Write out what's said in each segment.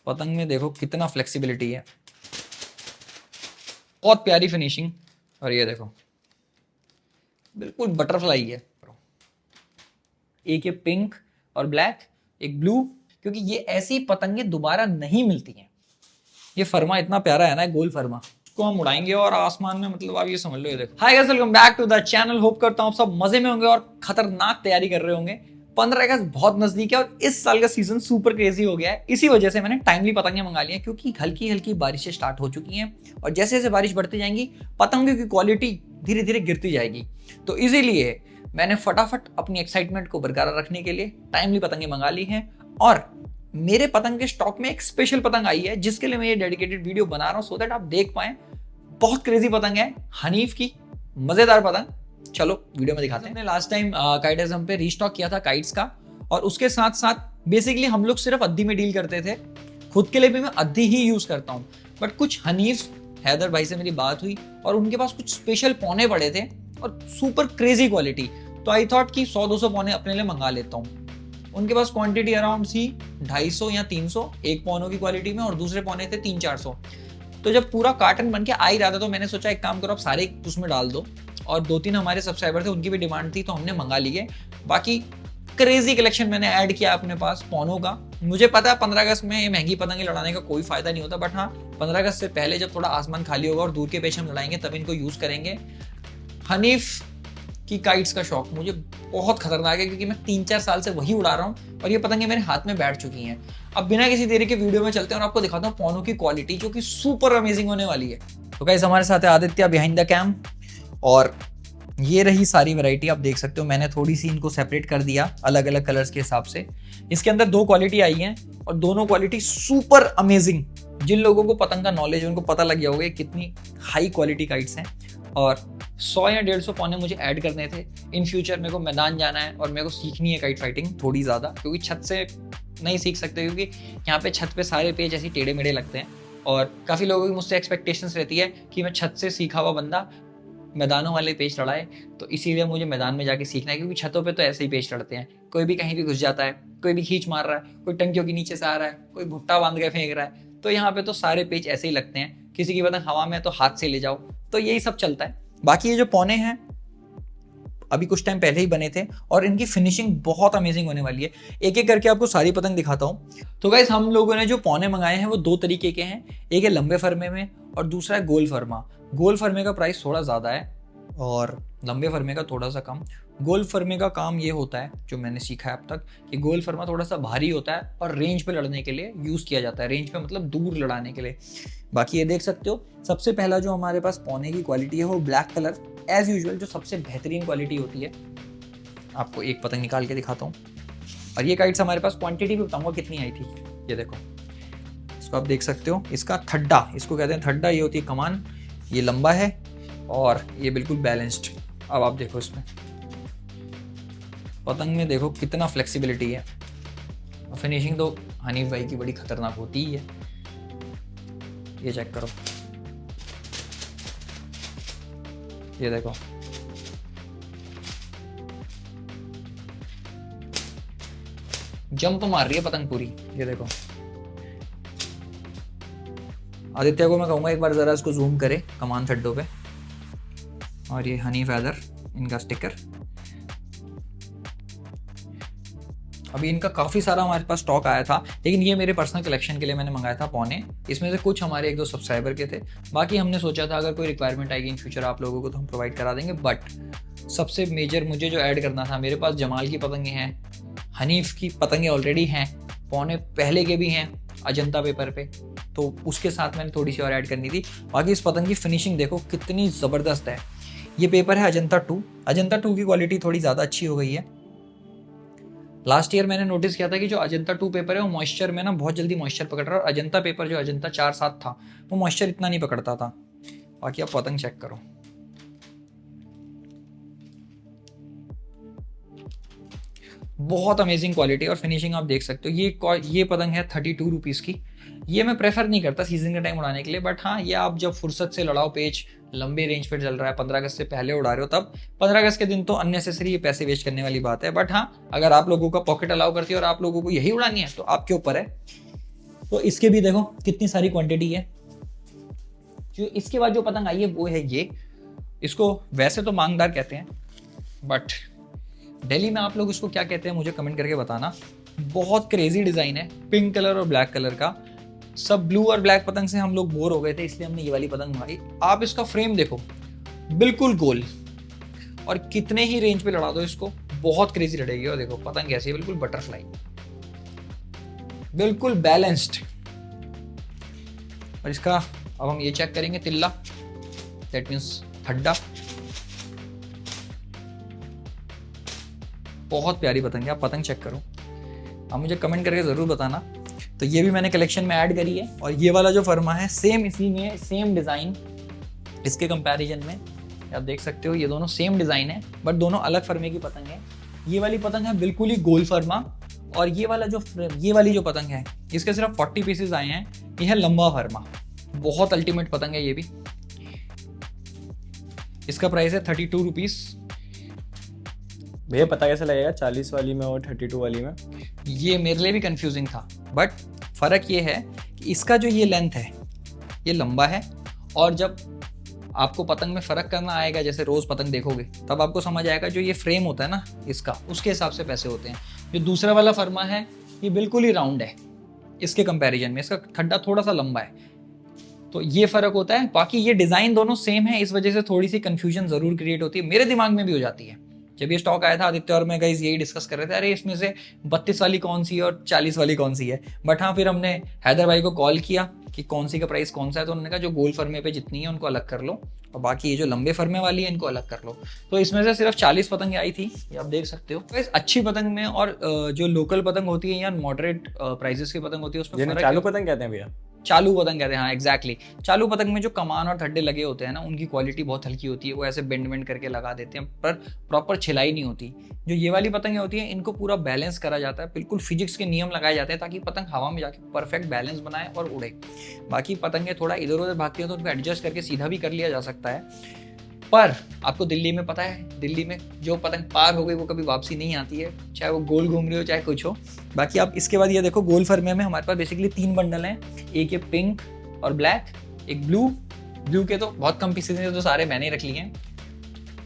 पतंग में देखो कितना फ्लेक्सिबिलिटी है, बहुत प्यारी फिनिशिंग। और ये देखो बिल्कुल बटरफ्लाई है। एक ये पिंक और ब्लैक, एक ब्लू, क्योंकि ये ऐसी पतंगें दोबारा नहीं मिलती हैं। ये फरमा इतना प्यारा है ना, गोल फरमा, इसको हम उड़ाएंगे और आसमान में, मतलब आप ये समझ लो। ये देखो। Hi guys, welcome back to the channel. Hope करता हूँ आप सब मजे में होंगे और खतरनाक तैयारी कर रहे होंगे। 15 अगस्त बहुत नजदीक है और इस साल का सीजन सुपर क्रेजी हो गया है। इसी वजह से मैंने टाइमली पतंगें मंगा ली हैं, क्योंकि हल्की हल्की बारिशें स्टार्ट हो चुकी हैं और जैसे जैसे बारिश बढ़ती जाएंगी पतंगों की क्वालिटी धीरे धीरे गिरती जाएगी। तो इसीलिए मैंने फटाफट अपनी एक्साइटमेंट को बरकरार रखने के लिए टाइमली पतंगें मंगा ली हैं। और मेरे पतंग के स्टॉक में एक स्पेशल पतंग आई है जिसके लिए मैं ये डेडिकेटेड वीडियो बना रहा हूं, सो दैट आप देख पाए। बहुत क्रेजी पतंग है, हनीफ की मजेदार पतंग। चलो वीडियो में दिखाते हैं। लास्ट टाइम काइटिज्म पे रीस्टॉक किया था काइट्स का, और उसके साथ साथ बेसिकली हम लोग सिर्फ अद्दी में डील करते थे। खुद के लिए भी मैं अद्दी ही यूज करता हूँ, बट कुछ हनीफ हैदर भाई से मेरी बात हुई और उनके पास कुछ स्पेशल पौने पड़े थे और सुपर क्रेजी क्वालिटी। तो आई थॉट कि 100-200 पौने अपने लिए मंगा लेता हूँ। उनके पास क्वांटिटी अराउंड थी 250 या 300 एक पौनों की क्वालिटी में, और दूसरे पौने थे 300-400। तो जब पूरा कार्टन बन के आ ही रहा था तो मैंने सोचा एक काम करो, आप सारे उसमें डाल दो। और 2-3 हमारे सब्सक्राइबर थे, उनकी भी डिमांड थी तो हमने मंगा लिए। बाकी क्रेजी कलेक्शन मैंने ऐड किया अपने पास पौनों का। मुझे पता है 15 अगस्त में ये महंगी पतंगे लड़ाने का कोई फायदा नहीं होता, बट हाँ 15 अगस्त से पहले जब थोड़ा आसमान खाली होगा और दूर के पेश हम लड़ाएंगे तब इनको यूज करेंगे। हनीफ की काइट्स का शौक मुझे बहुत खतरनाक है, क्योंकि मैं 3-4 साल से वही उड़ा रहा हूँ और ये पतंगे मेरे हाथ में बैठ चुकी हैं। अब बिना किसी देरी के वीडियो में चलते हैं और आपको दिखाता हूँ पौनों की क्वालिटी, जो कि सुपर अमेजिंग होने वाली है। तो गाइस हमारे साथ है आदित्य बिहाइंड द कैम, और ये रही सारी वैरायटी। आप देख सकते हो मैंने थोड़ी सी इनको सेपरेट कर दिया अलग अलग कलर्स के हिसाब से। इसके अंदर 2 क्वालिटी आई हैं और दोनों क्वालिटी सुपर अमेजिंग। जिन लोगों को पतंग का नॉलेज है उनको पता लग गया होगा कितनी हाई क्वालिटी काइट्स हैं। और 100 या 150 पौने मुझे ऐड करने थे। इन फ्यूचर मेरे को मैदान जाना है और मेरे को सीखनी है काइट फाइटिंग थोड़ी ज़्यादा, क्योंकि छत से नहीं सीख सकते, क्योंकि यहाँ पे छत पे सारे पेज ऐसे टेढ़े मेढ़े लगते हैं। और काफ़ी लोगों की मुझसे एक्सपेक्टेशंस रहती है कि मैं छत से सीखा हुआ बंदा मैदानों वाले पेज लड़ाए, तो इसीलिए मुझे मैदान में जाके सीखना है। क्योंकि छतों पे तो ऐसे ही पेज लड़ते हैं, कोई भी कहीं भी घुस जाता है, कोई भी खींच मार रहा है, कोई टंकियों के नीचे से आ रहा है, कोई भुट्टा बांध के फेंक रहा है। तो यहाँ पे तो सारे पेज ऐसे ही लगते हैं, किसी की पतंग हवा में तो हाथ से ले जाओ, तो यही सब चलता है। बाकी ये जो पौने हैं अभी कुछ टाइम पहले ही बने थे और इनकी फिनिशिंग बहुत अमेजिंग होने वाली है। एक एक करके आपको सारी पतंग दिखाता हूँ। तो गाइस हम लोगों ने जो पौने मंगाए हैं वो 2 तरीके के हैं। एक है लंबे फरमे में और दूसरा है गोल फरमा। गोल फरमे का प्राइस थोड़ा ज़्यादा है और लंबे फरमे का थोड़ा सा कम। गोल फरमे का काम ये होता है, जो मैंने सीखा है अब तक, कि गोल फरमा थोड़ा सा भारी होता है और रेंज पे लड़ने के लिए यूज़ किया जाता है। रेंज पे मतलब दूर लड़ाने के लिए। बाकी ये देख सकते हो सबसे पहला जो हमारे पास पौने की क्वालिटी है वो ब्लैक कलर, एज यूजुअल जो सबसे बेहतरीन क्वालिटी होती है। आपको एक पतंग निकाल के दिखाता हूँ। और ये काइट्स हमारे पास क्वांटिटी भी बताऊंगा कितनी आई थी। ये देखो, इसको आप देख सकते हो, इसका थड्डा, इसको कहते हैं थड्डा, ये होती है कमान। ये लंबा है और ये बिल्कुल बैलेंस्ड। अब आप देखो इसमें पतंग में देखो कितना फ्लेक्सिबिलिटी है। और फिनिशिंग तो हनीफ भाई की बड़ी खतरनाक होती ही है। ये चेक करो, ये देखो, जंप मार रही है पतंग पूरी। ये देखो, आदित्य को मैं कहूंगा एक बार जरा इसको जूम करे कमान थड्डों पे। और ये हनीफ हैदर, इनका स्टिकर। अभी इनका काफ़ी सारा हमारे पास स्टॉक आया था, लेकिन ये मेरे पर्सनल कलेक्शन के लिए मैंने मंगाया था पौने। इसमें से कुछ हमारे 1-2 सब्सक्राइबर के थे, बाकी हमने सोचा था अगर कोई रिक्वायरमेंट आएगी इन फ्यूचर आप लोगों को तो हम प्रोवाइड करा देंगे। बट सबसे मेजर मुझे जो ऐड करना था, मेरे पास जमाल की पतंगे हैं, हनीफ की पतंगे ऑलरेडी हैं, पौने पहले के भी हैं अजंता पेपर पे, तो उसके साथ मैंने थोड़ी सी और ऐड करनी थी। बाकी इस पतंग की फिनिशिंग देखो कितनी ज़बरदस्त है। ये पेपर है अजंता 2। अजंता 2 की क्वालिटी थोड़ी ज़्यादा अच्छी हो गई है। लास्ट ईयर मैंने नोटिस किया था कि जो अजंता 2 पेपर है वो मॉइस्चर में ना बहुत जल्दी मॉइस्चर पकड़ रहा है, और अजंता पेपर जो अजंता 4-7 था वो मॉइस्चर इतना नहीं पकड़ता था। बाकी आप पतंग चेक करो, बहुत अमेजिंग क्वालिटी और फिनिशिंग आप देख सकते हो। ये पतंग है 32 रुपीज़ की। ये मैं प्रेफर नहीं करता सीजन के टाइम उड़ाने के लिए, बट हाँ ये आप जब फुर्सत से लड़ाओ, पेज लंबे रेंज पर चल रहा है, 15 अगस्त से पहले उड़ा रहे हो, तब 15 अगस्त के दिन तो अननेसेसरी ये पैसे वेस्ट करने वाली बात है। बट हाँ अगर आप लोगों का पॉकेट अलाउ करती है और आप लोगों को यही उड़ानी है तो आपके ऊपर है। तो इसके भी देखो कितनी सारी क्वांटिटी है। जो इसके बाद जो पतंग आई है वो है ये, इसको वैसे तो मांगदार कहते हैं, बट दिल्ली में आप लोग इसको क्या कहते हैं मुझे कमेंट करके बताना। बहुत क्रेजी डिजाइन है, पिंक कलर और ब्लैक कलर का। सब ब्लू और ब्लैक पतंग से हम लोग बोर हो गए थे, इसलिए हमने ये वाली पतंग मंगाई। आप इसका फ्रेम देखो, बिल्कुल गोल, और कितने ही रेंज पे लड़ा दो इसको बहुत क्रेजी लड़ेगी। और देखो पतंग कैसी है, बिल्कुल बटरफ्लाई, बिल्कुल बैलेंस्ड। और इसका अब हम ये चेक करेंगे तिल्ला, दैट मीन्स हड्डा। बहुत प्यारी पतंग है, आप पतंग चेक करो, आप मुझे कमेंट करके ज़रूर बताना। तो ये भी मैंने कलेक्शन में ऐड करी है। और ये वाला जो फर्मा है सेम इसी में, सेम डिज़ाइन इसके कंपैरिजन में आप देख सकते हो, ये दोनों सेम डिज़ाइन है बट दोनों अलग फर्मे की पतंग है। ये वाली पतंग है बिल्कुल ही गोल फर्मा, और ये वाला जो ये वाली जो पतंग है इसके सिर्फ 40 पीसेज आए हैं। ये है लंबा फर्मा, बहुत अल्टीमेट पतंग है ये भी। इसका प्राइस है 32 रुपीज़। भैया पता कैसे लगेगा 40 वाली में और 32 वाली में? ये मेरे लिए भी कंफ्यूजिंग था, बट फ़र्क ये है कि इसका जो ये लेंथ है ये लंबा है, और जब आपको पतंग में फ़र्क करना आएगा, जैसे रोज़ पतंग देखोगे तब आपको समझ आएगा जो ये फ्रेम होता है ना इसका, उसके हिसाब से पैसे होते हैं। जो दूसरा वाला फर्मा है ये बिल्कुल ही राउंड है इसके कंपैरिजन में, इसका खड्डा थोड़ा सा लंबा है, तो ये फ़र्क होता है। बाकी ये डिज़ाइन दोनों सेम है, इस वजह से थोड़ी सी कन्फ्यूजन ज़रूर क्रिएट होती है, मेरे दिमाग में भी हो जाती है। जब ये स्टॉक आया था आदित्य और मैं गाइस यही डिस्कस कर रहे थे, अरे इसमें से 32 वाली कौन सी है और 40 वाली कौन सी है। बट हाँ, फिर हमने हैदर भाई को कॉल किया कि कौन सी का प्राइस कौन सा है, तो उन्होंने कहा जो गोल फर्मे पे जितनी है उनको अलग कर लो, और बाकी ये जो लंबे फर्मे वाली है इनको अलग कर लो। तो इसमें से सिर्फ 40 पतंग आई थी, ये आप देख सकते हो। तो इस अच्छी पतंग में और जो लोकल पतंग होती है या मॉडरेट प्राइसेस की पतंग होती है उसमें चालू पतंग कहते हैं भैया, चालू पतंग कहते हैं, हाँ एग्जैक्टली। चालू पतंग में जो कमान और थड्डे लगे होते हैं ना, उनकी क्वालिटी बहुत हल्की होती है, वो ऐसे बेंड बेंड करके लगा देते हैं पर प्रॉपर छिलाई नहीं होती। जो ये वाली पतंगें होती हैं इनको पूरा बैलेंस करा जाता है, बिल्कुल फिजिक्स के नियम लगाए जाते हैं ताकि पतंग हवा में जाके परफेक्ट बैलेंस बनाए और उड़े। बाकी पतंगें थोड़ा इधर उधर भागती हैं तो उनको एडजस्ट करके सीधा भी कर लिया जा सकता है, पर आपको दिल्ली में पता है, दिल्ली में जो पतंग पार हो गई वो कभी वापसी नहीं आती है, चाहे वो गोल घूम रही हो चाहे कुछ हो। बाकी आप इसके बाद ये देखो, गोल फर्मे में हमारे पास बेसिकली 3 बंडल हैं, एक ये पिंक और ब्लैक, एक ब्लू के तो बहुत कम पीसेज हैं, तो सारे मैंने रख लिए हैं।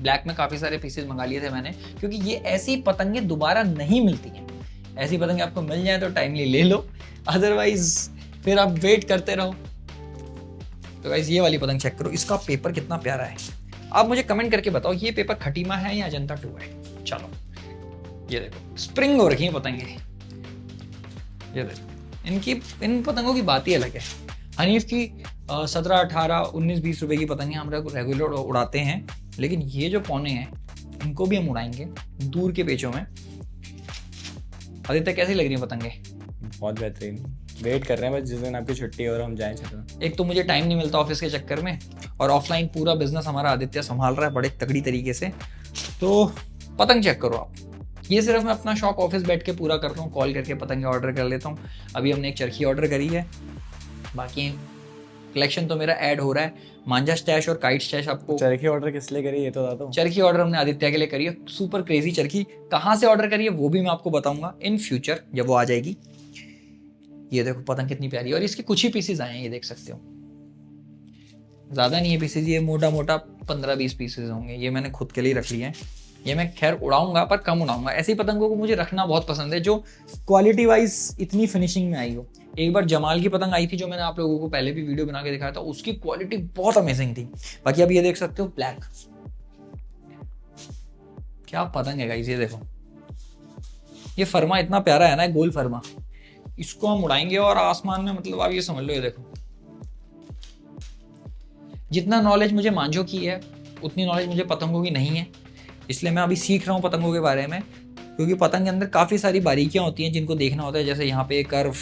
ब्लैक में काफ़ी सारे पीसेज मंगा लिए थे मैंने, क्योंकि ये ऐसी पतंगें दोबारा नहीं मिलती हैं। ऐसी पतंगें आपको मिल जाए तो टाइमली ले लो, अदरवाइज फिर आप वेट करते रहो। तो गाइस ये वाली पतंग चेक करो, इसका पेपर कितना प्यारा है। आप मुझे कमेंट करके बताओ ये पेपर खटीमा है या अजंता 2 है। चलो ये देखो स्प्रिंग हो रखी है पतंगे, ये देखो, इन पतंगों की बात ही अलग है। हनीफ की 17, 18, 19, 20 रुपए की पतंगे हम रेगुलर उड़ाते हैं, लेकिन ये जो पौने हैं इनको भी हम उड़ाएंगे दूर के पेचों में। आदित्य कैसी लग रही है पतंगे? बहुत बेहतरीन, वेट कर रहे हैं बस जिस दिन आपकी छुट्टी हो और हम जाएं। चलो, एक तो मुझे टाइम नहीं मिलता ऑफिस के चक्कर में, और ऑफलाइन पूरा बिजनेस हमारा आदित्य संभाल रहा है बड़े तगड़ी तरीके से। तो पतंग चेक करो आप, ये सिर्फ मैं अपना शौक ऑफिस बैठ के पूरा करता हूँ, कॉल करके पतंगे ऑर्डर कर लेता हूँ। अभी हमने एक चरखी ऑर्डर करी है, बाकी कलेक्शन तो मेरा ऐड हो रहा है। मांझा स्टैश और काइट स्टैश। आपको चरखी ऑर्डर किस लिए करी ये तो बता दो। चरखी ऑर्डर हमने आदित्य के लिए करी है, सुपर क्रेजी चरखी। कहाँ से ऑर्डर करी है वो भी मैं आपको बताऊंगा इन फ्यूचर जब वो आ जाएगी। ये देखो पतंग कितनी प्यारी है, और इसके कुछ ही पीसेज आए हैं, ये देख सकते हो, ज़्यादा नहीं है पीसेज, ये मोटा मोटा 15-20 पीसेज होंगे। ये मैंने खुद के लिए रख लिए हैं, ये मैं खैर उड़ाऊंगा पर कम उड़ाऊंगा। ऐसी पतंगों को मुझे रखना बहुत पसंद है जो क्वालिटी वाइज इतनी फिनिशिंग में आई हो। एक बार जमाल की पतंग आई थी जो मैंने आप लोगों को पहले भी वीडियो बना के दिखाया था, उसकी क्वालिटी बहुत अमेजिंग थी। बाकी अब ये देख सकते हो ब्लैक, क्या पतंग है गाइस, ये देखो। ये फर्मा इतना प्यारा है ना, गोल फर्मा, इसको हम उड़ाएंगे और आसमान में, मतलब आप ये समझ लो। ये देखो, जितना नॉलेज मुझे मांझों की है उतनी नॉलेज मुझे पतंगों की नहीं है, इसलिए मैं अभी सीख रहा हूँ पतंगों के बारे में। क्योंकि पतंग के अंदर काफ़ी सारी बारीकियाँ होती हैं जिनको देखना होता है, जैसे यहाँ पे कर्व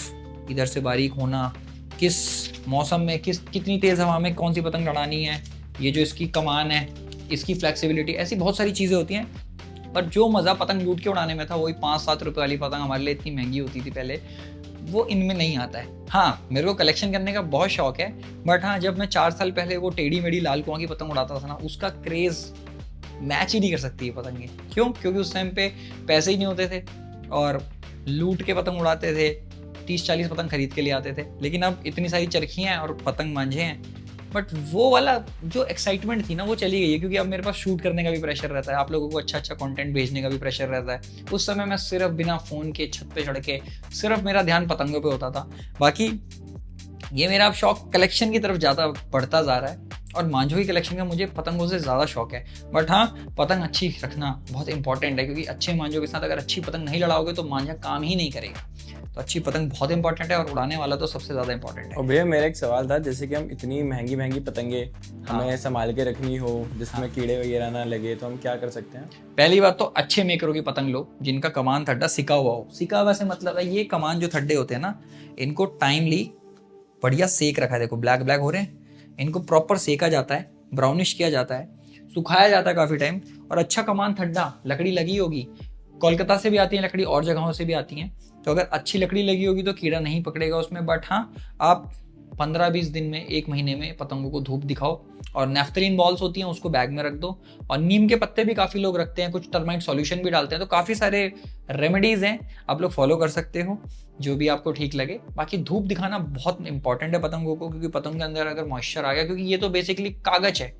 इधर से बारीक होना, किस मौसम में कितनी तेज़ हवा में कौन सी पतंग लड़ानी है, ये जो इसकी कमान है, इसकी फ्लेक्सिबिलिटी, ऐसी बहुत सारी चीज़ें होती हैं। पर जो मज़ा पतंग लूट के उड़ाने में था, वही 5-7 रुपये वाली पतंग हमारे लिए इतनी महंगी होती थी पहले, वो इनमें नहीं आता है। हाँ, मेरे को कलेक्शन करने का बहुत शौक है, बट हाँ, जब मैं 4 साल पहले वो टेढ़ी मेढ़ी लाल कुआं की पतंग उड़ाता था ना, उसका क्रेज़ मैच ही नहीं कर सकती ये पतंगे। क्यों? क्योंकि उस टाइम पे पैसे ही नहीं होते थे और लूट के पतंग उड़ाते थे, 30-40 पतंग खरीद के लिए आते थे, लेकिन अब इतनी सारी चरखियाँ हैं और पतंग मांझे हैं, बट वो वाला जो एक्साइटमेंट थी ना वो चली गई है, क्योंकि अब मेरे पास शूट करने का भी प्रेशर रहता है, आप लोगों को अच्छा अच्छा कंटेंट भेजने का भी प्रेशर रहता है। उस समय मैं सिर्फ बिना फ़ोन के छत पे चढ़ के सिर्फ मेरा ध्यान पतंगों पे होता था। बाकी ये मेरा अब शौक कलेक्शन की तरफ ज़्यादा बढ़ता जा रहा है, और मांझों की कलेक्शन का मुझे पतंगों से ज़्यादा शौक है। बट हाँ, पतंग अच्छी रखना बहुत इंपॉर्टेंट है, क्योंकि अच्छे मांझों के साथ अगर अच्छी पतंग नहीं लड़ाओगे तो मांझा काम ही नहीं करेगा। तो अच्छी पतंग बहुत इंपॉर्टेंट है, और उड़ाने वाला तो सबसे ज़्यादा इंपॉर्टेंट है। और भैया मेरा एक सवाल था, जैसे कि हम इतनी महंगी महंगी पतंगे हमें संभाल के रखनी हो जिसमें कीड़े वगैरह ना लगे, तो हम क्या कर सकते हैं? पहली बात तो अच्छे मेकरों की पतंग लो जिनका कमान थड्डा सिका हुआ हो। सिका हुआ से मतलब है ये कमान जो थड्डे होते हैं ना, इनको टाइमली बढ़िया सेक रखा है। देखो ब्लैक ब्लैक हो रहे हैं, इनको प्रॉपर सेका जाता है, ब्राउनिश किया जाता है, सुखाया जाता है काफ़ी टाइम, और अच्छा कमान थड्डा लकड़ी लगी होगी। कोलकाता से भी आती है लकड़ी, और जगहों से भी आती हैं, तो अगर अच्छी लकड़ी लगी होगी तो कीड़ा नहीं पकड़ेगा उसमें। बट हाँ, आप 15-20 दिन में, 1 महीने में पतंगों को धूप दिखाओ, और नेफ्थलीन बॉल्स होती हैं उसको बैग में रख दो, और नीम के पत्ते भी काफ़ी लोग रखते हैं, कुछ टर्माइट सॉल्यूशन भी डालते हैं। तो काफ़ी सारे रेमेडीज़ हैं, आप लोग फॉलो कर सकते हो जो भी आपको ठीक लगे। बाकी धूप दिखाना बहुत इंपॉर्टेंट है पतंगों को, क्योंकि पतंग के अंदर अगर मॉइस्चर आ गया, क्योंकि ये तो बेसिकली कागज है,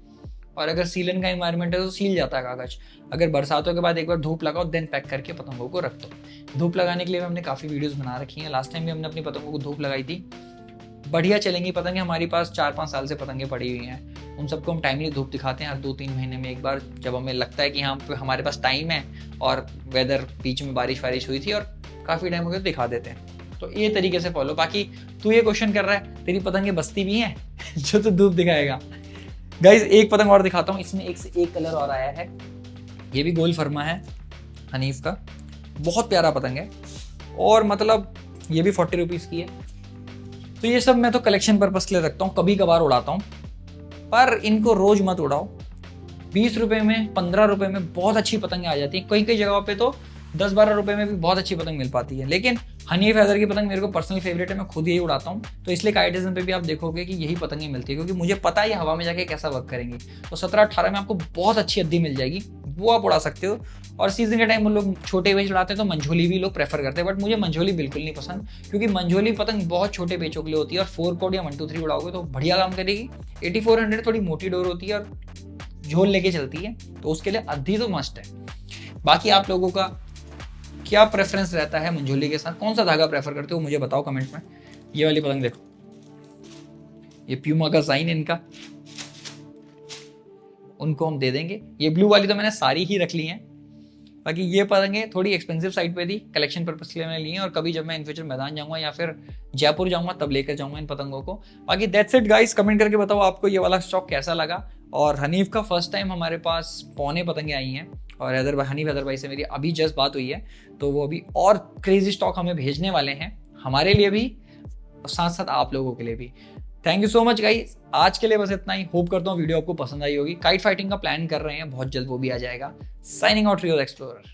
और अगर सीलन का इन्वायरमेंट है तो सील जाता है कागज। अगर बरसातों के बाद एक बार धूप लगाओ, देन पैक करके पतंगों को रख दो। धूप लगाने के लिए हमने काफ़ी वीडियोस बना रखी हैं, लास्ट टाइम भी हमने अपनी पतंगों को धूप लगाई थी। बढ़िया चलेंगी पतंगे, हमारी पास 4-5 साल से पतंगे पड़ी हुई हैं, उन सबको हम टाइमली धूप दिखाते हैं हर 2-3 महीने में एक बार, जब हमें लगता है कि हाँ हमारे पास टाइम है और वेदर बीच में बारिश वारिश हुई थी और काफ़ी टाइम हो गया, तो दिखा देते हैं। तो ये तरीके से फॉलो। बाकी तू ये क्वेश्चन कर रहा है तेरी पतंगे बस्ती भी हैं जो तू धूप दिखाएगा। गाइज एक पतंग और दिखाता हूँ, इसमें एक से एक कलर और आया है। ये भी गोल फरमा है हनीफ का, बहुत प्यारा पतंग है, और मतलब ये भी 40 रुपीज़ की है। तो ये सब मैं तो कलेक्शन पर्पस के लिए रखता हूँ, कभी कभार उड़ाता हूँ, पर इनको रोज मत उड़ाओ। 20 रुपये में, 15 रुपये में बहुत अच्छी पतंगें आ जाती हैं, कई कई जगहों पे तो 10-12 रुपये में भी बहुत अच्छी पतंग मिल पाती है। लेकिन हनीफ हैदर की पतंग मेरे को पर्सनल फेवरेट है, मैं खुद यही उड़ाता हूँ, तो इसलिए काइटिज्म पे भी आप देखोगे कि यही पतंगें मिलती है, क्योंकि मुझे पता है ये हवा में जाके कैसा वर्क करेंगी। तो 17-18 में आपको बहुत अच्छी अद्दी मिल जाएगी, वो आप उड़ा सकते हो। और सीजन के टाइम लोग छोटे पेच उड़ाते हैं तो मंझोली भी लोग प्रेफर करते हैं, बट मुझे मंझोली बिल्कुल नहीं पसंद, क्योंकि मंझोली पतंग बहुत छोटे पेचों के लिए होती है, और 4 कोड या 1-2-3 उड़ाओगे तो बढ़िया काम करेगी। 8400 थोड़ी मोटी डोर होती है और झोल लेके चलती है, तो उसके लिए अद्दी तो मस्ट है। बाकी आप लोगों का क्या प्रेफरेंस रहता है मंझोली के साथ, कौन सा धागा प्रेफर करते हो मुझे बताओ कमेंट में। ये वाली पतंग देखो, ये प्यूमा का साइन है इनका, उनको हम दे देंगे। ये ब्लू वाली तो मैंने सारी ही रख ली हैं। बाकी ये पतंगे थोड़ी एक्सपेंसिव साइड पे थी, कलेक्शन पर्पस के लिए मैंने ली हैं, और कभी जब मैं इन फ्यूचर मैदान जाऊंगा या फिर जयपुर जाऊंगा तब लेकर जाऊंगा इन पतंगों को। बाकी दैट्स इट गाइस, कमेंट करके बताओ आपको ये वाला स्टॉक कैसा लगा। और हनीफ का फर्स्ट टाइम हमारे पास पौने पतंगे आई हैं, और हनीफ हैदर भाई से मेरी अभी जस्ट बात हुई है, तो वो अभी और क्रेजी स्टॉक हमें भेजने वाले हैं, हमारे लिए भी और साथ साथ आप लोगों के लिए भी। Thank you so much guys, आज के लिए बस इतना ही। होप करता हूँ वीडियो आपको पसंद आई होगी। काइट फाइटिंग का प्लान कर रहे हैं, बहुत जल्द वो भी आ जाएगा। Signing out, real explorer.